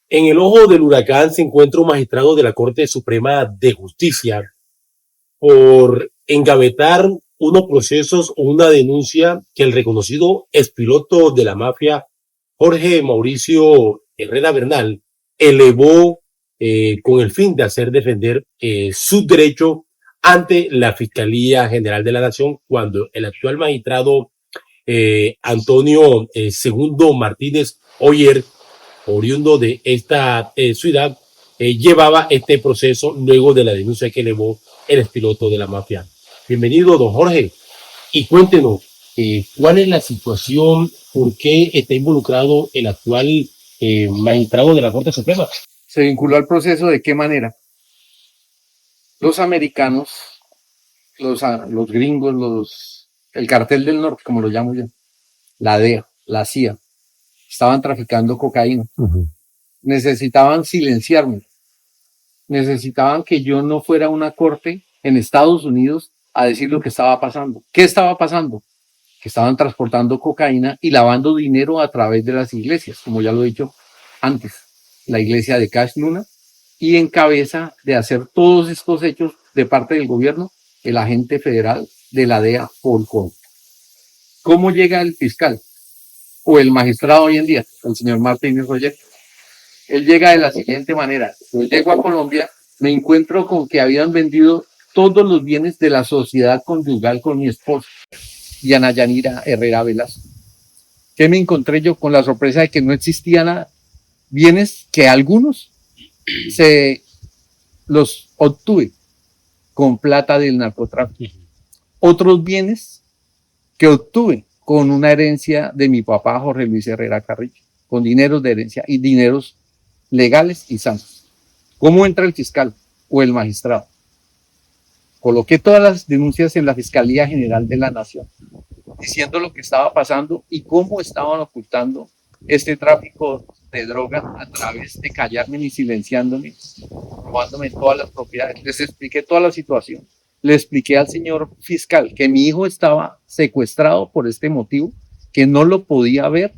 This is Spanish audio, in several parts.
En el ojo del huracán se encuentra un magistrado de la Corte Suprema de Justicia por engavetar unos procesos o una denuncia que el reconocido expiloto de la mafia Jorge Mauricio Herrera Bernal elevó con el fin de hacer defender sus derechos ante la Fiscalía General de la Nación, cuando el actual magistrado Antonio Segundo Martínez Oyer, oriundo de esta ciudad, llevaba este proceso luego de la denuncia que elevó el expiloto de la mafia. Bienvenido, don Jorge, y cuéntenos cuál es la situación, por qué está involucrado el actual magistrado de la Corte Suprema. ¿Se vinculó al proceso de qué manera? Los americanos, los gringos, el cartel del norte, como lo llamo yo, la DEA, la CIA, estaban traficando cocaína. Necesitaban silenciarme. Necesitaban que yo no fuera a una corte en Estados Unidos a decir lo que estaba pasando. ¿Qué estaba pasando? Que estaban transportando cocaína y lavando dinero a través de las iglesias, como ya lo he dicho antes. La iglesia de Cash Luna, y en cabeza de hacer todos estos hechos de parte del gobierno, el agente federal de la DEA, Paul Cole. ¿Cómo llega el fiscal o el magistrado hoy en día, el señor Martínez Oyer? Él llega de la siguiente manera: yo llego a Colombia, me encuentro con que habían vendido todos los bienes de la sociedad conyugal con mi esposa, Diana Yanira Herrera Velasco. ¿Qué me encontré yo? Con la sorpresa de que no existía nada. Bienes que algunos se los obtuve con plata del narcotráfico. Otros bienes que obtuve con una herencia de mi papá Jorge Luis Herrera Carrillo, con dineros de herencia y dineros legales y sanos. ¿Cómo entra el fiscal o el magistrado? Coloqué todas las denuncias en la Fiscalía General de la Nación, diciendo lo que estaba pasando y cómo estaban ocultando este tráfico de droga a través de callarme y silenciándome, robándome todas las propiedades. Les expliqué toda la situación. Le expliqué al señor fiscal que mi hijo estaba secuestrado por este motivo, que no lo podía ver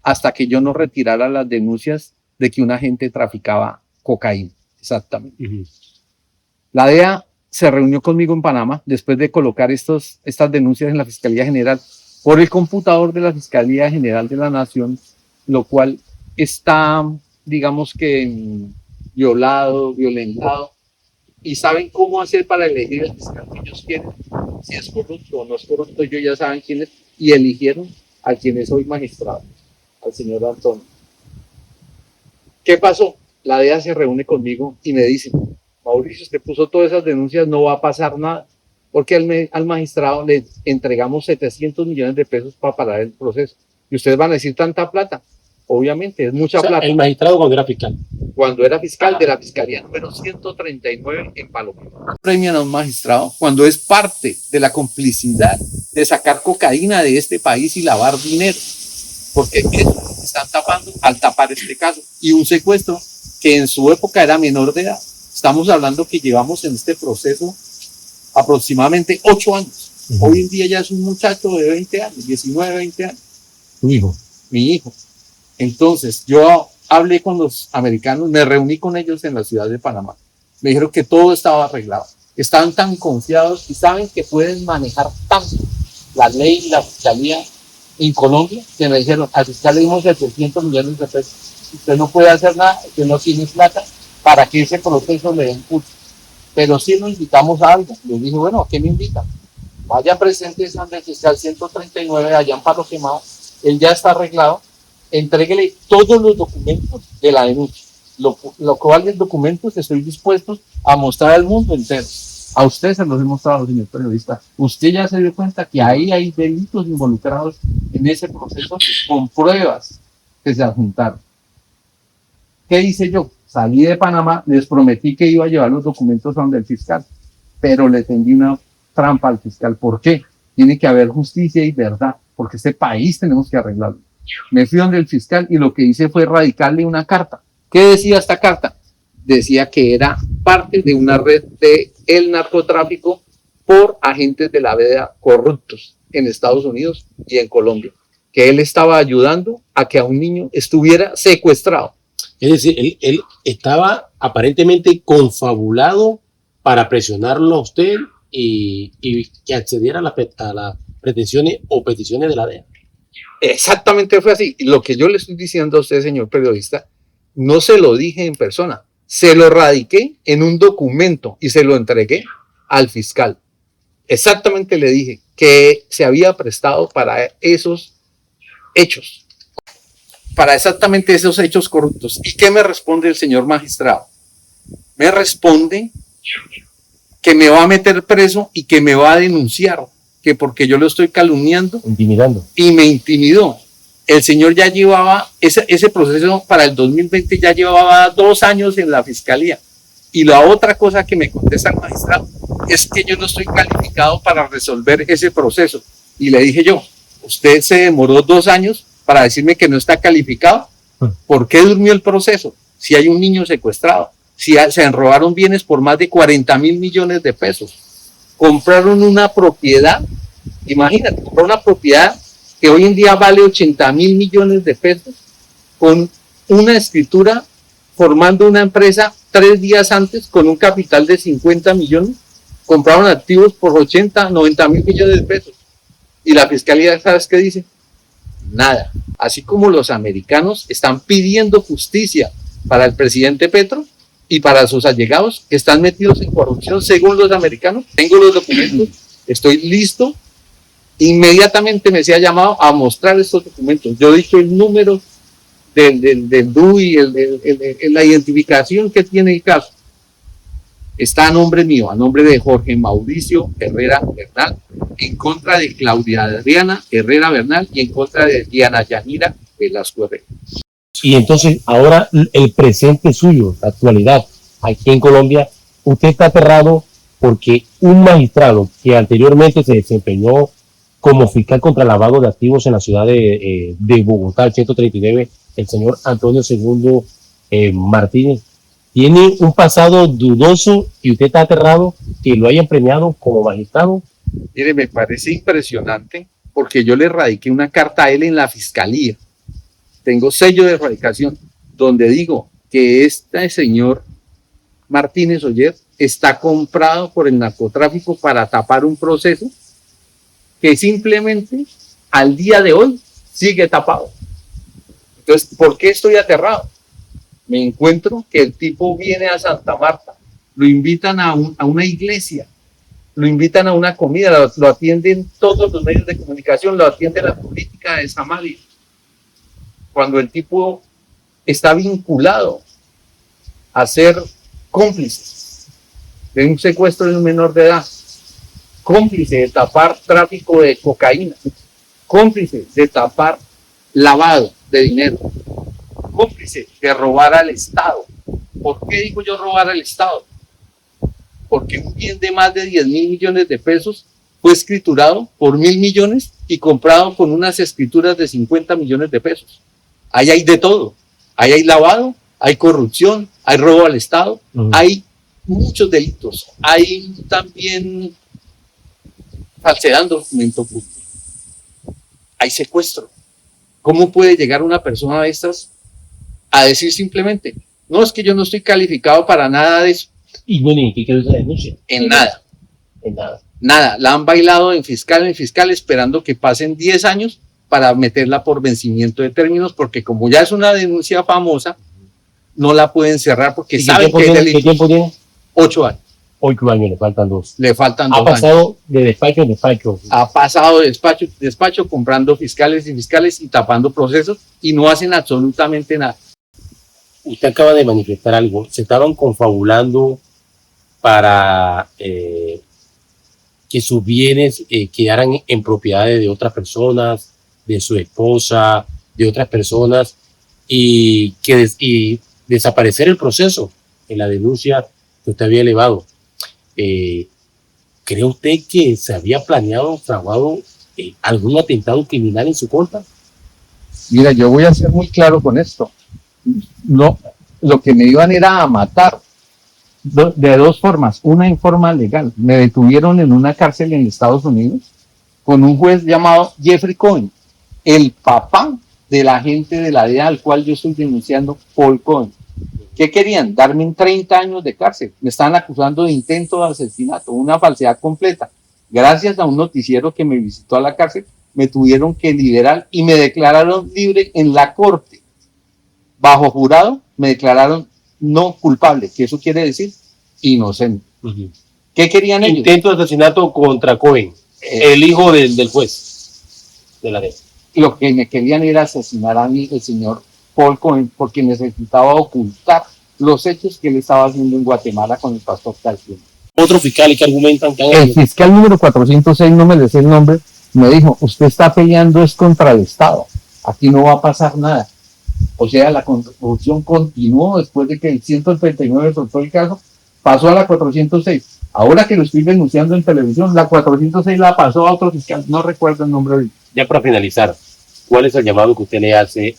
hasta que yo no retirara las denuncias de que un agente traficaba cocaína. Exactamente. La DEA se reunió conmigo en Panamá después de colocar estas denuncias en la Fiscalía General por el computador de la Fiscalía General de la Nación, lo cual está, digamos que, violentado. Y saben cómo hacer para elegir el fiscal que ellos quieren. Si es corrupto o no es corrupto, ellos ya saben quién es. Y eligieron a quien es hoy magistrado, al señor Antonio. ¿Qué pasó? La DEA se reúne conmigo y me dice: Mauricio, usted puso todas esas denuncias, no va a pasar nada, porque al magistrado le entregamos 700 millones de pesos para parar el proceso. Y ustedes van a decir: tanta plata. Obviamente, es mucha plata. El magistrado cuando era fiscal. Cuando era fiscal de la Fiscalía número 139 en Palomino. Premian a un magistrado cuando es parte de la complicidad de sacar cocaína de este país y lavar dinero. Porque eso están tapando al tapar este caso. Y un secuestro que en su época era menor de edad. Estamos hablando que llevamos en este proceso aproximadamente 8 años. Hoy en día ya es un muchacho de 20 años, 19, 20 años. Tu hijo. Mi hijo. Entonces, yo hablé con los americanos, me reuní con ellos en la ciudad de Panamá. Me dijeron que todo estaba arreglado. Están tan confiados y saben que pueden manejar tanto la ley y la fiscalía en Colombia, que me dijeron: al fiscal le dimos 700 millones de pesos. Usted no puede hacer nada, usted no tiene plata para que ese proceso le den curso. Pero sí lo invitamos a algo. Les dije: bueno, ¿a qué me invitan? Vaya presente ante el fiscal 139 allá en Palo Quemado. Él ya está arreglado. Entréguele todos los documentos de la denuncia. Lo cual los documentos estoy dispuesto a mostrar al mundo entero. A usted se los he mostrado, señor periodista. Usted ya se dio cuenta que ahí hay delitos involucrados en ese proceso con pruebas que se adjuntaron. ¿Qué hice yo? Salí de Panamá, les prometí que iba a llevar los documentos a donde el fiscal, pero le tendí una trampa al fiscal. ¿Por qué? Tiene que haber justicia y verdad, porque este país tenemos que arreglarlo. Me fui donde el fiscal y lo que hice fue radicarle una carta. ¿Qué decía esta carta? Decía que era parte de una red de el narcotráfico por agentes de la DEA corruptos en Estados Unidos y en Colombia, que él estaba ayudando a que a un niño estuviera secuestrado. Es decir, él estaba aparentemente confabulado para presionarlo a usted y que accediera a las pretensiones o peticiones de la DEA. Exactamente fue así. Y lo que yo le estoy diciendo a usted, señor periodista, no se lo dije en persona, se lo radiqué en un documento y se lo entregué al fiscal. Exactamente le dije que se había prestado para esos hechos, para exactamente esos hechos corruptos. ¿Y qué me responde el señor magistrado? Me responde que me va a meter preso y que me va a denunciar, que porque yo lo estoy calumniando. Intimidando. Y me intimidó. El señor ya llevaba, ese proceso para el 2020 ya llevaba 2 años en la fiscalía. Y la otra cosa que me contesta el magistrado es que yo no estoy calificado para resolver ese proceso. Y le dije yo, usted se demoró 2 años para decirme que no está calificado. ¿Por qué durmió el proceso? Si hay un niño secuestrado, si se robaron bienes por más de 40.000 millones de pesos, compraron una propiedad, imagínate, comprar una propiedad que hoy en día vale 80.000 millones de pesos, con una escritura formando una empresa 3 días antes con un capital de 50 millones, compraron activos por 80, 90.000 millones de pesos. Y la fiscalía, ¿sabes qué dice? Nada. Así como los americanos están pidiendo justicia para el presidente Petro y para sus allegados que están metidos en corrupción según los americanos. Tengo los documentos, estoy listo. Inmediatamente me se ha llamado a mostrar estos documentos. Yo dije el número del DUI, la identificación que tiene el caso. Está a nombre mío, a nombre de Jorge Mauricio Herrera Bernal, en contra de Claudia Adriana Herrera Bernal y en contra de Diana Yanira Velasco Herrera. Y entonces, ahora el presente suyo, la actualidad, aquí en Colombia, usted está aterrado porque un magistrado que anteriormente se desempeñó como fiscal contra lavado de activos en la ciudad de Bogotá, el 139, el señor Antonio Segundo Martínez, tiene un pasado dudoso y usted está aterrado que lo hayan premiado como magistrado. Mire, me parece impresionante porque yo le radiqué una carta a él en la fiscalía. Tengo sello de erradicación donde digo que este señor Martínez Oyer está comprado por el narcotráfico para tapar un proceso que simplemente al día de hoy sigue tapado. Entonces, ¿por qué estoy aterrado? Me encuentro que el tipo viene a Santa Marta, lo invitan a una iglesia, lo invitan a una comida, lo atienden todos los medios de comunicación, lo atiende la política de Samaria. Cuando el tipo está vinculado a ser cómplice de un secuestro de un menor de edad, cómplice de tapar tráfico de cocaína, cómplice de tapar lavado de dinero, cómplice de robar al Estado. ¿Por qué digo yo robar al Estado? Porque un bien de más de 10.000 millones de pesos fue escriturado por 1.000 millones y comprado con unas escrituras de 50 millones de pesos. Ahí hay de todo. Ahí hay lavado, hay corrupción, hay robo al Estado, hay muchos delitos. Hay también falsedad en documento público. Hay secuestro. ¿Cómo puede llegar una persona de estas a decir simplemente, no, es que yo no estoy calificado para nada de eso? Y bueno, ¿y qué quiere esa denuncia? En nada. En nada. Nada. La han bailado en fiscal, esperando que pasen 10 años para meterla por vencimiento de términos, porque como ya es una denuncia famosa, no la pueden cerrar porque saben que es delito. ¿Qué tiempo tiene? 8 años. 8 años, le faltan 2. Le faltan 2 años. Ha pasado años. de despacho en despacho. Ha pasado de despacho comprando fiscales y tapando procesos y no hacen absolutamente nada. Usted acaba de manifestar algo. Se estaban confabulando para que sus bienes quedaran en propiedades de otras personas, de su esposa, de otras personas, y desaparecer el proceso en la denuncia que usted había elevado. ¿Cree usted que se había planeado, fraguado algún atentado criminal en su contra? Mira, yo voy a ser muy claro con esto. No, lo que me iban era a matar de 2 formas. Una en forma legal. Me detuvieron en una cárcel en Estados Unidos con un juez llamado Jeffrey Cohen, el papá del agente de la DEA al cual yo estoy denunciando, Paul Cohen. ¿Qué querían? Darme 30 años de cárcel. Me estaban acusando de intento de asesinato, una falsedad completa. Gracias a un noticiero que me visitó a la cárcel, me tuvieron que liberar y me declararon libre en la corte. Bajo jurado, me declararon no culpable, que eso quiere decir inocente. Ujú. ¿Qué querían ellos? Intento de asesinato contra Cohen, el hijo del juez de la DEA. Lo que me querían era asesinar a mí, el señor Paul Cohen, porque necesitaba ocultar los hechos que él estaba haciendo en Guatemala con el pastor Calcium. Otros fiscales que argumentan que El fiscal número 406, no me le sé el nombre, me dijo, usted está peleando es contra el Estado, aquí no va a pasar nada. O sea, la corrupción continuó después de que el 139 soltó el caso, pasó a la 406. Ahora que lo estoy denunciando en televisión, la 406 la pasó a otro fiscal, no recuerdo el nombre ahorita. Ya para finalizar, ¿cuál es el llamado que usted le hace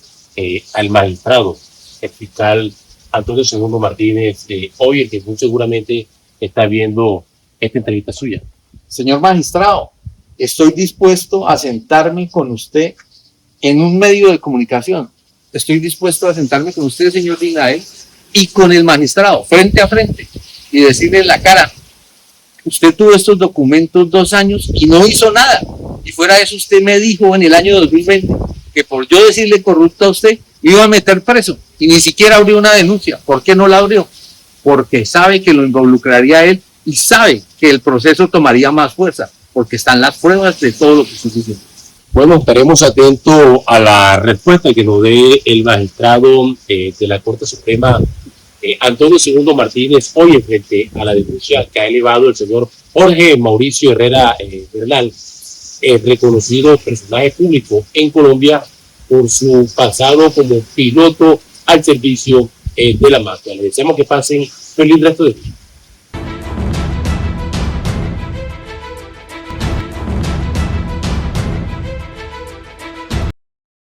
al magistrado, el fiscal Antonio Segundo Martínez, hoy, el que muy seguramente está viendo esta entrevista suya? Señor magistrado, estoy dispuesto a sentarme con usted en un medio de comunicación. Estoy dispuesto a sentarme con usted, señor Dinael, y con el magistrado, frente a frente, y decirle en la cara, usted tuvo estos documentos 2 años y no hizo nada. Y fuera de eso, usted me dijo en el año 2020 que por yo decirle corrupto a usted, me iba a meter preso. Y ni siquiera abrió una denuncia. ¿Por qué no la abrió? Porque sabe que lo involucraría a él y sabe que el proceso tomaría más fuerza, porque están las pruebas de todo lo que estoy diciendo. Bueno, estaremos atentos a la respuesta que nos dé el magistrado de la Corte Suprema, Antonio Segundo Martínez, hoy frente a la denuncia que ha elevado el señor Jorge Mauricio Herrera Bernal, reconocido personaje público en Colombia por su pasado como piloto al servicio de la mafia. Les deseamos que pasen feliz resto de día.